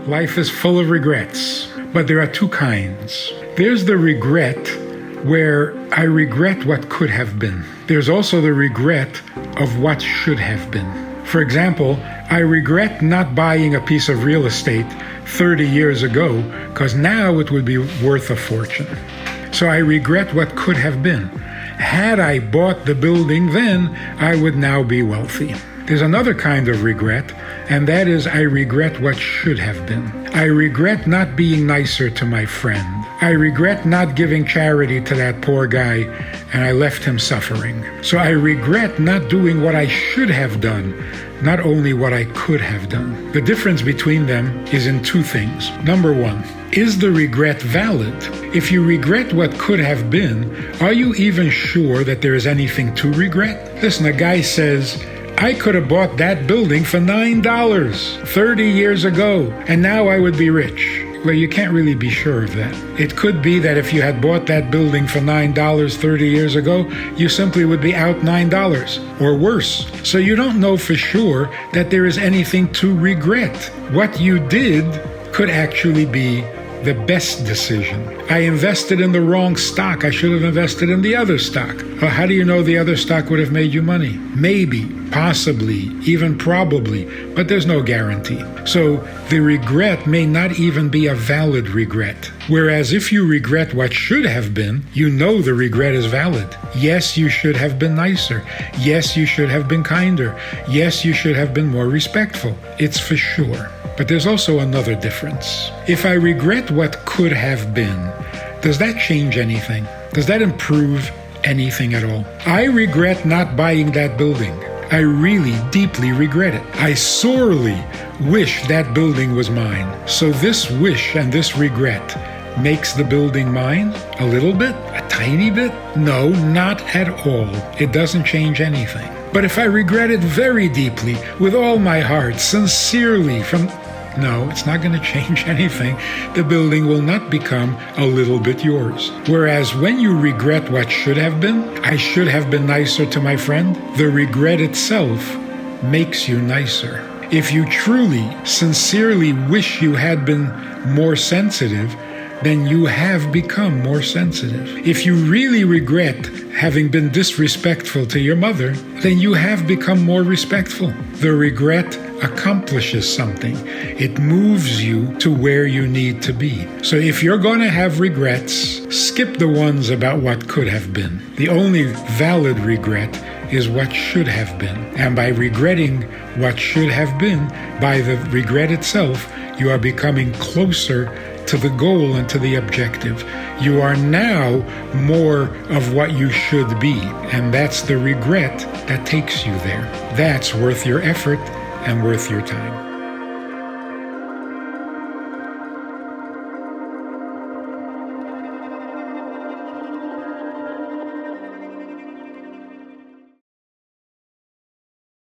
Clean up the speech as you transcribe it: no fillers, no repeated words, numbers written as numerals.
Life is full of regrets, but there are two kinds. There's the regret where I regret what could have been. There's also the regret of what should have been. For example, I regret not buying a piece of real estate 30 years ago because now it would be worth a fortune. So I regret what could have been. Had I bought the building then, I would now be wealthy. There's another kind of regret, and that is I regret what should have been. I regret not being nicer to my friend. I regret not giving charity to that poor guy, and I left him suffering. So I regret not doing what I should have done, not only what I could have done. The difference between them is in two things. Number one, is the regret valid? If you regret what could have been, are you even sure that there is anything to regret? Listen, a guy says, I could have bought that building for $9 30 years ago, and now I would be rich. Well, you can't really be sure of that. It could be that if you had bought that building for $9 30 years ago, you simply would be out $9, or worse. So you don't know for sure that there is anything to regret. What you did could actually be the best decision. I invested in the wrong stock. I should have invested in the other stock. Well, how do you know the other stock would have made you money? Maybe, possibly, even probably, but there's no guarantee. So the regret may not even be a valid regret. Whereas if you regret what should have been, you know the regret is valid. Yes, you should have been nicer. Yes, you should have been kinder. Yes, you should have been more respectful. It's for sure. But there's also another difference. If I regret what could have been, does that change anything? Does that improve anything at all? I regret not buying that building. I really deeply regret it. I sorely wish that building was mine. So this wish and this regret makes the building mine? A little bit? A tiny bit? No, not at all. It doesn't change anything. But if I regret it very deeply, with all my heart, sincerely, no, it's not going to change anything. The building will not become a little bit yours. Whereas when you regret what should have been, I should have been nicer to my friend, the regret itself makes you nicer. If you truly, sincerely wish you had been more sensitive, then you have become more sensitive. If you really regret having been disrespectful to your mother, then you have become more respectful. The regret accomplishes something. It moves you to where you need to be. So if you're going to have regrets, skip the ones about what could have been. The only valid regret is what should have been. And by regretting what should have been, by the regret itself, you are becoming closer to the goal and to the objective. You are now more of what you should be, and that's the regret that takes you there. That's worth your effort and worth your time.